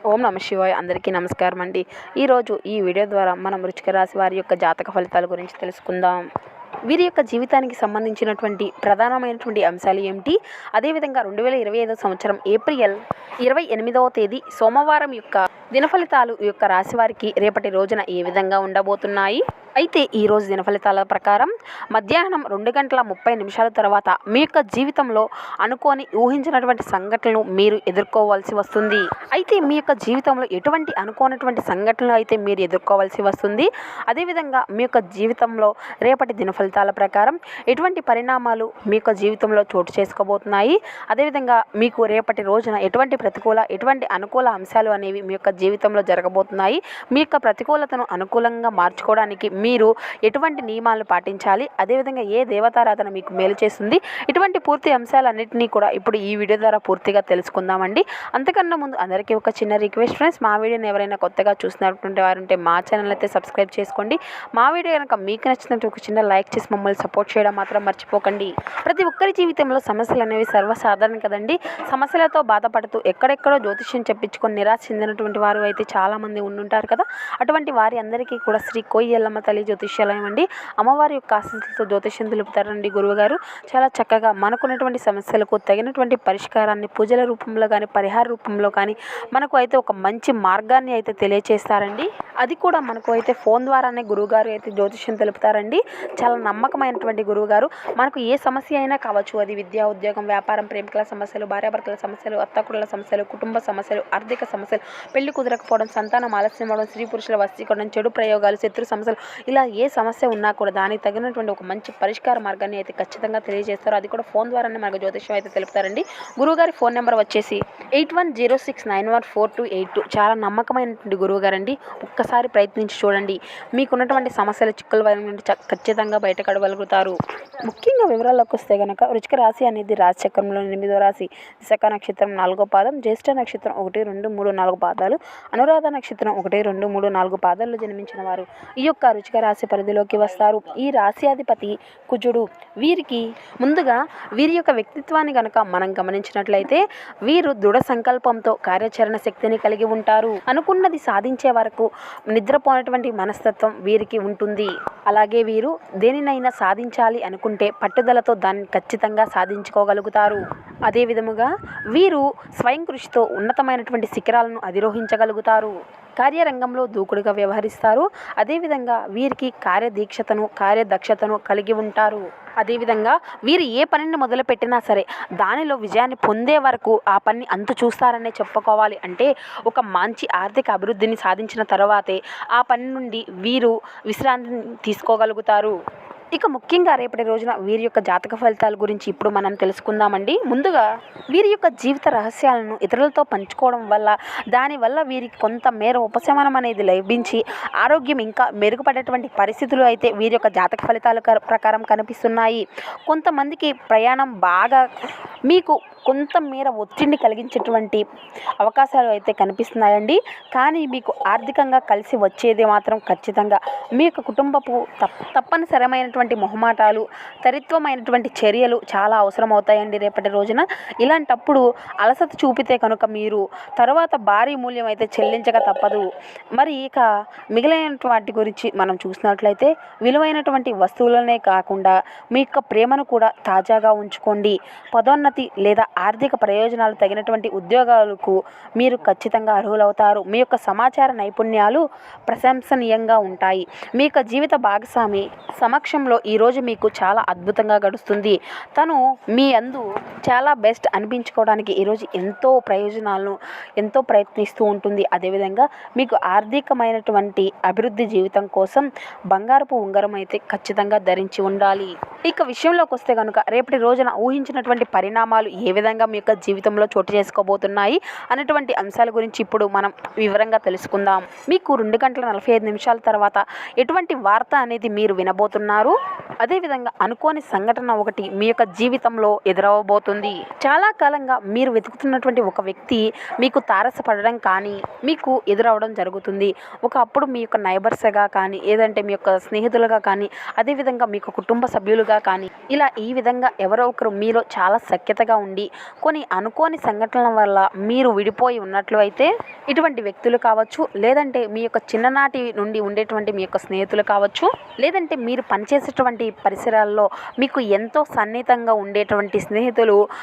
ఓం నమ శివాయ. అందరికీ నమస్కారం అండి. ఈరోజు ఈ వీడియో ద్వారా మనం వృశ్చిక రాశి వారి యొక్క జాతక ఫలితాల గురించి తెలుసుకుందాం. వీరి యొక్క జీవితానికి సంబంధించినటువంటి ప్రధానమైనటువంటి అంశాలు ఏమిటి, అదేవిధంగా 2025 సంవత్సరం ఏప్రిల్ 28వ తేదీ సోమవారం యొక్క దిన ఫలితాలు ఈ యొక్క రాశి వారికి రేపటి రోజున ఏ విధంగా ఉండబోతున్నాయి. అయితే ఈరోజు దిన ఫలితాల ప్రకారం మధ్యాహ్నం 2:30 తర్వాత మీ యొక్క జీవితంలో అనుకోని ఊహించినటువంటి సంఘటనలు మీరు ఎదుర్కోవాల్సి వస్తుంది. అయితే మీ యొక్క జీవితంలో ఎటువంటి అనుకోనటువంటి సంఘటనలు అయితే మీరు ఎదుర్కోవాల్సి వస్తుంది. అదేవిధంగా మీ యొక్క జీవితంలో రేపటి దిన ఫలితాల ప్రకారం ఎటువంటి పరిణామాలు మీ యొక్క జీవితంలో చోటు చేసుకోబోతున్నాయి. అదేవిధంగా మీకు రేపటి రోజున ఎటువంటి ప్రతికూల ఎటువంటి అనుకూల అంశాలు అనేవి మీ యొక్క జీవితంలో జరగబోతున్నాయి. మీ యొక్క ప్రతికూలతను అనుకూలంగా మార్చుకోవడానికి మీరు ఎటువంటి నియమాలను పాటించాలి, అదేవిధంగా ఏ దేవతారాధన మీకు మేలు చేస్తుంది, ఇటువంటి పూర్తి అంశాలన్నింటినీ కూడా ఇప్పుడు ఈ వీడియో ద్వారా పూర్తిగా తెలుసుకుందామండి. అంతకన్నా ముందు అందరికీ ఒక చిన్న రిక్వెస్ట్ ఫ్రెండ్స్, మా వీడియోని ఎవరైనా కొత్తగా చూసినటువంటి వారు ఉంటే మా ఛానల్ అయితే సబ్స్క్రైబ్ చేసుకోండి. మా వీడియో కనుక మీకు నచ్చినట్టు ఒక చిన్న లైక్ చేసి మమ్మల్ని సపోర్ట్ చేయడం మాత్రం మర్చిపోకండి. ప్రతి ఒక్కరి జీవితంలో సమస్యలు అనేవి సర్వసాధారణం కదండి. సమస్యలతో బాధపడుతూ ఎక్కడెక్కడో జ్యోతిష్యం చెప్పించుకొని నిరాశ చెందినటువంటి వారు అయితే చాలామంది ఉండుంటారు కదా. అటువంటి వారి అందరికీ కూడా శ్రీ కోయిలమ్మ తల్లి జ్యోతిష్యాలయం అండి. అమ్మవారి యొక్క ఆశీస్సులతో జ్యోతిష్యం తెలుపుతారండి గురువుగారు. చాలా చక్కగా మనకున్నటువంటి సమస్యలకు తగినటువంటి పరిష్కారాన్ని పూజల రూపంలో కానీ పరిహార రూపంలో కానీ మనకు అయితే ఒక మంచి మార్గాన్ని అయితే తెలియచేస్తారండి. అది కూడా మనకు అయితే ఫోన్ ద్వారానే గురువుగారు అయితే జ్యోతిష్యం తెలుపుతారండి. చాలా నమ్మకమైనటువంటి గురువుగారు. మనకు ఏ సమస్య అయినా కావచ్చు, అది విద్య, ఉద్యోగం, వ్యాపారం, ప్రేమికుల సమస్యలు, భార్యాభర్తల సమస్యలు, అత్తకుడుల సమస్యలు, కుటుంబ సమస్యలు, ఆర్థిక సమస్యలు, పెళ్లి కుదరకపోవడం, సంతానం ఆలస్యం అవడం, స్త్రీ పురుషుల వశీకరణం, చెడు ప్రయోగాలు, శత్రు సమస్యలు, ఇలా ఏ సమస్య ఉన్నా కూడా దానికి తగినటువంటి ఒక మంచి పరిష్కార మార్గాన్ని అయితే ఖచ్చితంగా తెలియజేస్తారు. అది కూడా ఫోన్ ద్వారానే మనకు జ్యోతిష్యం అయితే తెలుపుతారండి. గురువుగారి ఫోన్ నెంబర్ వచ్చేసి 8106914282. చాలా నమ్మకమైనటువంటి గురువుగారండి. ఒక్కసారి ప్రయత్నించి చూడండి. మీకున్నటువంటి సమస్యల చిక్కుల నుండి ఖచ్చితంగా బయటపడగలుగుతారు. ముఖ్యంగా వివరాల్లోకి వస్తే కనుక వృశ్చిక రాశి అనేది రాశి చక్రంలో 8వ రాశి. విశాఖ నక్షత్రం 4వ పాదం, జ్యేష్ఠ నక్షత్రం 1, 2, 3, 4 పాదాలు, అనురాధ నక్షత్రం 1, 2, 3, 4 పాదాల్లో జన్మించిన వారు ఈ యొక్క వృశ్చిక రాశి పరిధిలోకి వస్తారు. ఈ రాశ్యాధిపతి కుజుడు. వీరికి ముందుగా వీరి యొక్క వ్యక్తిత్వాన్ని కనుక మనం గమనించినట్లయితే వీరు దృఢ సంకల్పంతో కార్యాచరణ శక్తిని కలిగి ఉంటారు. అనుకున్నది సాధించే వరకు నిద్రపోనటువంటి మనస్తత్వం వీరికి ఉంటుంది. అలాగే వీరు దేనినైనా సాధించాలి అనుకుంటే పట్టుదలతో దాన్ని ఖచ్చితంగా సాధించుకోగలుగుతారు. అదే విధముగా వీరు స్వయం కృషితో ఉన్నతమైనటువంటి శిఖరాలను అధిరోహించగలుగుతారు. కార్యరంగంలో దూకుడుగా వ్యవహరిస్తారు. అదేవిధంగా వీరికి కార్యదీక్షతను కార్యదక్షతను కలిగి ఉంటారు. అదేవిధంగా వీరు ఏ పనిని మొదలుపెట్టినా సరే దానిలో విజయాన్ని పొందే వరకు ఆ పని అంతు చూస్తారనే చెప్పుకోవాలి. అంటే ఒక మంచి ఆర్థిక అభివృద్ధిని సాధించిన తర్వాతే ఆ పని నుండి వీరు విశ్రాంతిని తీసుకోగలుగుతారు. ఇక ముఖ్యంగా రేపటి రోజున వీరి యొక్క జాతక ఫలితాల గురించి ఇప్పుడు మనం తెలుసుకుందామండి. ముందుగా వీరి యొక్క జీవిత రహస్యాలను ఇతరులతో పంచుకోవడం వల్ల దానివల్ల వీరికి కొంత మేర ఉపశమనం అనేది లభించి ఆరోగ్యం ఇంకా మెరుగుపడేటువంటి పరిస్థితులు అయితే వీరి యొక్క జాతక ఫలితాల ప్రకారం కనిపిస్తున్నాయి. కొంతమందికి ప్రయాణం బాగా మీకు కొంత మేర ఒత్తిడిని కలిగించేటువంటి అవకాశాలు అయితే కనిపిస్తున్నాయండి. కానీ మీకు ఆర్థికంగా కలిసి వచ్చేది మాత్రం ఖచ్చితంగా మీ యొక్క కుటుంబపు తప్పనిసరమైనటువంటి మొహమాటాలు, తరిత్వమైనటువంటి చర్యలు చాలా అవసరమవుతాయండి రేపటి రోజున. ఇలాంటప్పుడు అలసత చూపితే కనుక మీరు తర్వాత భారీ మూల్యం అయితే చెల్లించక తప్పదు. మరి ఇక మిగిలిన వాటి గురించి మనం చూసినట్లయితే విలువైనటువంటి వస్తువులనే కాకుండా మీ యొక్క ప్రేమను కూడా తాజాగా ఉంచుకోండి. పదోన్నతి లేదా ఆర్థిక ప్రయోజనాలు తగినటువంటి ఉద్యోగాలకు మీరు ఖచ్చితంగా అర్హులవుతారు. మీ యొక్క సమాచార నైపుణ్యాలు ప్రశంసనీయంగా ఉంటాయి. మీ యొక్క జీవిత భాగస్వామి సమక్షంలో ఈరోజు మీకు చాలా అద్భుతంగా గడుస్తుంది. తను మీ అందు చాలా బెస్ట్ అనిపించుకోవడానికి ఈరోజు ఎంతో ప్రయోజనాలను ఎంతో ప్రయత్నిస్తూ ఉంటుంది. అదేవిధంగా మీకు ఆర్థికమైనటువంటి అభివృద్ధి జీవితం కోసం బంగారపు ఉంగరం అయితే ఖచ్చితంగా ధరించి ఉండాలి. ఇక విషయంలోకి వస్తే కనుక రేపటి రోజున ఊహించినటువంటి పరిణామాలు ఏ విధంగా మీ యొక్క జీవితంలో చోటు చేసుకోబోతున్నాయి అనేటువంటి అంశాల గురించి ఇప్పుడు మనం వివరంగా తెలుసుకుందాం. మీకు 2:45 తర్వాత ఎటువంటి వార్త అనేది మీరు వినబోతున్నారు. అదేవిధంగా అనుకోని సంఘటన ఒకటి మీ యొక్క జీవితంలో ఎదురవబోతుంది. చాలా కాలంగా మీరు వెతుకుతున్నటువంటి ఒక వ్యక్తి మీకు తారసపడడం కానీ మీకు ఎదురవడం జరుగుతుంది. ఒకప్పుడు మీ యొక్క నైబర్స్గా కానీ ఏదంటే మీ యొక్క స్నేహితులుగా కానీ అదేవిధంగా మీ యొక్క కుటుంబ సభ్యులుగా కానీ ఇలా ఈ విధంగా ఎవరో ఒకరు మీలో చాలా సఖ్యతగా ఉండి కొన్ని అనుకోని సంఘటనల వల్ల మీరు విడిపోయి ఉన్నట్లు అయితే ఇటువంటి వ్యక్తులు కావచ్చు, లేదంటే మీ యొక్క చిన్ననాటి నుండి ఉండేటువంటి మీ యొక్క స్నేహితులు కావచ్చు, లేదంటే మీరు పనిచేసేటువంటి పరిసరాల్లో మీకు ఎంతో సన్నిహితంగా ఉండేటువంటి స్నేహితులు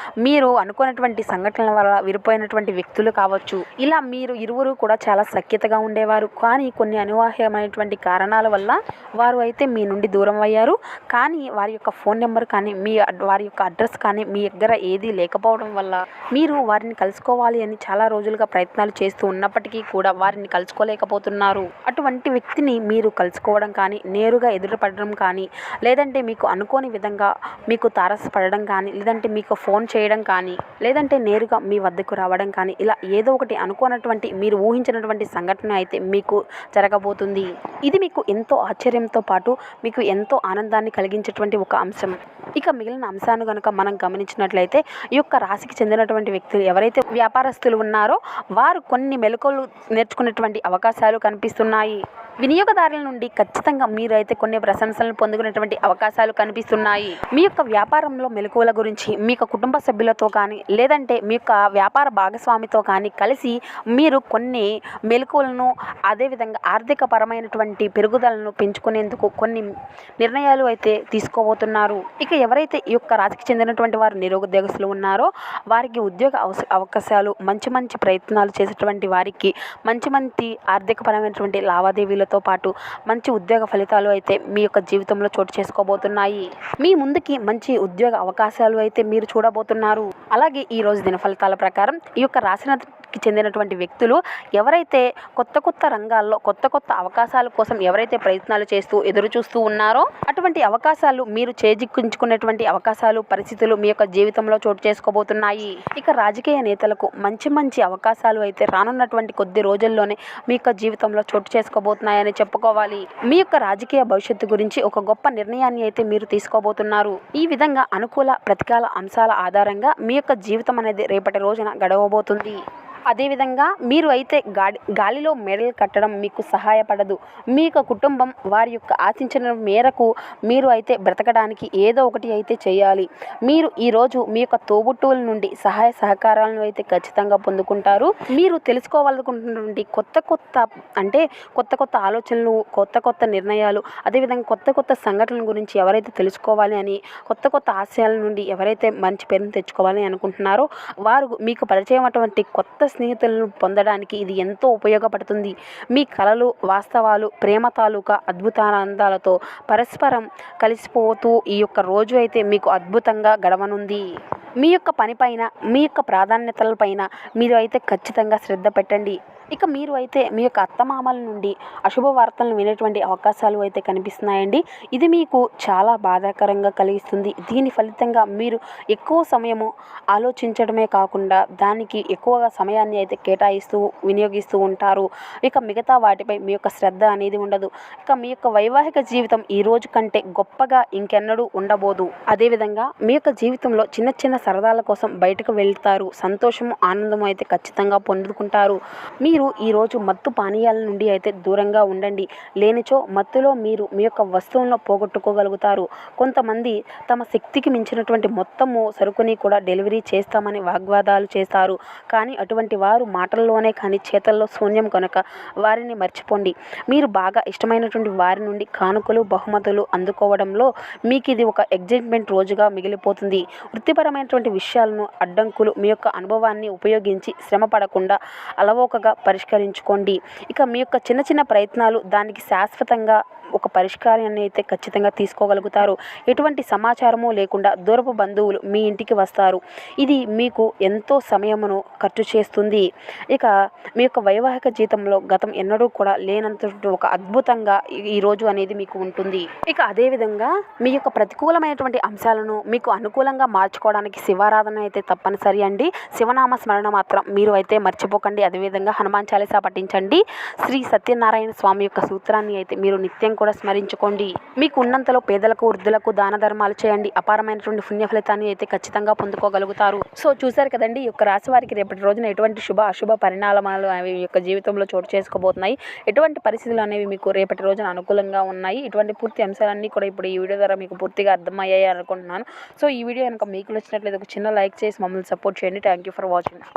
మీరు అనుకున్నటువంటి సంఘటనల వల్ల విడిపోయినటువంటి వ్యక్తులు కావచ్చు. ఇలా మీరు ఇరువురు కూడా చాలా సఖ్యతగా ఉండేవారు. కానీ కొన్ని అనివార్యమైనటువంటి కారణాల వల్ల వారు అయితే మీ నుండి దూరం అయ్యారు. కానీ వారి యొక్క ఫోన్ నెంబర్ కానీ వారి యొక్క అడ్రస్ కానీ మీ దగ్గర ఏదీ లేకపోవడం వల్ల మీరు వారిని కలుసుకోవాలి అని చాలా రోజులుగా ప్రయత్నాలు చేస్తూ ఉన్నప్పటికీ కూడా వారిని కలుసుకోలేకపోతున్నారు. అటువంటి వ్యక్తిని మీరు కలుసుకోవడం కానీ, నేరుగా ఎదురుపడడం కానీ, లేదంటే మీకు అనుకోని విధంగా మీకు తారసపడడం కానీ, లేదంటే మీకు ఫోన్ చేయడం కానీ, లేదంటే నేరుగా మీ వద్దకు రావడం కానీ, ఇలా ఏదో ఒకటి అనుకోనటువంటి మీరు ఊహించినటువంటి సంఘటన అయితే మీకు జరగబోతుంది. ఇది మీకు ఎంతో ఆశ్చర్యంతో పాటు మీకు ఎంతో ఆనందాన్ని కలిగించేటువంటి ఒక అంశం. ఇక మిగిలిన అంశాన్ని కనుక మనం గమనించినట్లయితే ఈ యొక్క రాశికి చెందినటువంటి వ్యక్తులు ఎవరైతే వ్యాపారస్తులు ఉన్నారో వారు కొన్ని మెలకువలు నేర్చుకునేటువంటి అవకాశాలు కనిపిస్తున్నాయి. వినియోగదారుల నుండి ఖచ్చితంగా మీరు అయితే కొన్ని ప్రశంసలను పొందుకునేటువంటి అవకాశాలు కనిపిస్తున్నాయి. మీ యొక్క వ్యాపారంలో మెలకువల గురించి మీ యొక్క కుటుంబ సభ్యులతో కానీ, లేదంటే మీ యొక్క వ్యాపార భాగస్వామితో కానీ కలిసి మీరు కొన్ని మెలకువలను, అదేవిధంగా ఆర్థికపరమైనటువంటి పెరుగుదలను పెంచుకునేందుకు కొన్ని నిర్ణయాలు అయితే తీసుకోబోతున్నారు. ఇక ఎవరైతే ఈ యొక్క రాశికి చెందినటువంటి వారు నిరుద్యోగస్తులు ఉన్నారో వారికి ఉద్యోగ అవకాశాలు, మంచి మంచి ప్రయత్నాలు చేసేటువంటి వారికి మంచి ఆర్థికపరమైనటువంటి లావాదేవీలతో పాటు మంచి ఉద్యోగ ఫలితాలు అయితే మీ యొక్క జీవితంలో చోటు చేసుకోబోతున్నాయి. మీ ముందుకి మంచి ఉద్యోగ అవకాశాలు అయితే మీరు చూడబోతున్నారు. అలాగే ఈ రోజు దిన ఫలితాల ప్రకారం ఈ యొక్క రాశికి చెందినటువంటి వ్యక్తులు ఎవరైతే కొత్త రంగాల్లో కొత్త అవకాశాల కోసం ఎవరైతే ప్రయత్నాలు చేస్తూ ఎదురు చూస్తూ ఉన్నారో అటువంటి అవకాశాలు మీరు చేజిక్కించుకునేటువంటి అవకాశాలు, పరిస్థితులు మీ యొక్క జీవితంలో చోటు చేసుకోబోతున్నాయి. ఇక రాజకీయ నేతలకు మంచి అవకాశాలు అయితే రానున్నటువంటి కొద్ది రోజుల్లోనే మీ యొక్క జీవితంలో చోటు చేసుకోబోతున్నాయని చెప్పుకోవాలి. మీ యొక్క రాజకీయ భవిష్యత్తు గురించి ఒక గొప్ప నిర్ణయాన్ని అయితే మీరు తీసుకోబోతున్నారు. ఈ విధంగా అనుకూల ప్రతికూల అంశాల ఆధారంగా మీ యొక్క జీవితం అనేది రేపటి రోజున గడవబోతుంది. అదేవిధంగా మీరు అయితే గాలిలో మెడలు కట్టడం మీకు సహాయపడదు. మీ యొక్క కుటుంబం వారి యొక్క ఆశించిన మేరకు మీరు అయితే బ్రతకడానికి ఏదో ఒకటి అయితే చేయాలి. మీరు ఈరోజు మీ యొక్క తోబుట్టువుల నుండి సహాయ సహకారాలను అయితే ఖచ్చితంగా పొందుకుంటారు. మీరు తెలుసుకోవాలనుకుంటున్నటువంటి కొత్త ఆలోచనలు, కొత్త నిర్ణయాలు, అదేవిధంగా కొత్త సంఘటనల గురించి ఎవరైతే తెలుసుకోవాలి అని కొత్త ఆశయాల నుండి ఎవరైతే మంచి పేరును తెచ్చుకోవాలని అనుకుంటున్నారో వారు మీకు పరిచయం అటువంటి కొత్త స్నేహితులను పొందడానికి ఇది ఎంతో ఉపయోగపడుతుంది. మీ కలలు, వాస్తవాలు, ప్రేమ తాలూకా అద్భుతానందాలతో పరస్పరం కలిసిపోతూ ఈ యొక్క రోజు అయితే మీకు అద్భుతంగా గడవనుంది. మీ యొక్క పనిపైన, మీ యొక్క ప్రాధాన్యతలపైన మీరు అయితే ఖచ్చితంగా శ్రద్ధ పెట్టండి. ఇక మీరు అయితే మీ యొక్క అత్తమామల నుండి అశుభ వార్తలను వినేటువంటి అవకాశాలు అయితే కనిపిస్తున్నాయండి. ఇది మీకు చాలా బాధాకరంగా కలిగిస్తుంది. దీని ఫలితంగా మీరు ఎక్కువ సమయము ఆలోచించడమే కాకుండా దానికి ఎక్కువగా సమయాన్ని అయితే వినియోగిస్తూ ఉంటారు. ఇక మిగతా వాటిపై మీ యొక్క శ్రద్ధ అనేది ఉండదు. ఇక మీ యొక్క వైవాహిక జీవితం ఈ రోజు కంటే గొప్పగా ఇంకెన్నడూ ఉండబోదు. అదేవిధంగా మీ యొక్క జీవితంలో చిన్న సరదాల కోసం బయటకు వెళ్తారు. సంతోషము, ఆనందము అయితే ఖచ్చితంగా పొందుకుంటారు. మీరు ఈరోజు మత్తు పానీయాల నుండి అయితే దూరంగా ఉండండి. లేనిచో మత్తులో మీరు మీ యొక్క వస్తువులను పోగొట్టుకోగలుగుతారు. కొంతమంది తమ శక్తికి మించినటువంటి మొత్తము సరుకుని కూడా డెలివరీ చేస్తామని వాగ్వాదాలు చేస్తారు. కానీ అటువంటి వారు మాటల్లోనే కానీ చేతల్లో శూన్యం కనుక వారిని మర్చిపోండి. మీరు బాగా ఇష్టమైనటువంటి వారి నుండి కానుకలు, బహుమతులు అందుకోవడంలో మీకు ఇది ఒక ఎగ్జైట్మెంట్ రోజుగా మిగిలిపోతుంది. వృత్తిపరమైనటువంటి విషయాలను, అడ్డంకులు మీ యొక్క అనుభవాన్ని ఉపయోగించి శ్రమ పడకుండా అలవోకగా పరిష్కరించుకోండి. ఇక మీ యొక్క చిన్న ప్రయత్నాలు దానికి శాశ్వతంగా ఒక పరిష్కారాన్ని అయితే ఖచ్చితంగా తీసుకోగలుగుతారు. ఎటువంటి సమాచారము లేకుండా దూరపు బంధువులు మీ ఇంటికి వస్తారు. ఇది మీకు ఎంతో సమయమును ఖర్చు చేస్తుంది. ఇక మీ యొక్క వైవాహిక జీవితంలో గతం ఎన్నడూ కూడా లేనంత ఒక అద్భుతంగా ఈ రోజు అనేది మీకు ఉంటుంది. ఇక అదేవిధంగా మీ యొక్క ప్రతికూలమైనటువంటి అంశాలను మీకు అనుకూలంగా మార్చుకోవడానికి శివారాధన అయితే తప్పనిసరి అండి. శివనామ స్మరణ మాత్రం మీరు అయితే మర్చిపోకండి. అదేవిధంగా హనుమాన్ చాలీసా పఠించండి. శ్రీ సత్యనారాయణ స్వామి యొక్క సూత్రాన్ని అయితే మీరు నిత్యం కూడా స్మరించుకోండి. మీకు ఉన్నంతలో పేదలకు, వృద్ధులకు దాన ధర్మాలు చేయండి. అపారమైనటువంటి పుణ్య ఫలితాన్ని అయితే ఖచ్చితంగా పొందుకోగలుగుతారు. సో చూశారు కదండి, ఈ యొక్క రాశి వారికి రేపటి రోజున ఎటువంటి శుభ అశుభ పరిణామాలు అవి యొక్క జీవితంలో చోటు చేసుకోబోతున్నాయి, ఎటువంటి పరిస్థితులు అనేవి మీకు రేపటి రోజున అనుకూలంగా ఉన్నాయి, ఇటువంటి పూర్తి అంశాలన్నీ కూడా ఇప్పుడు ఈ వీడియో ద్వారా మీకు పూర్తిగా అర్థమయ్యాయి అనుకుంటున్నాను. సో ఈ వీడియో కనుక మీకు నచ్చినట్లయితే ఒక చిన్న లైక్ చేసి మమ్మల్ని సపోర్ట్ చేయండి. Thank you for watching.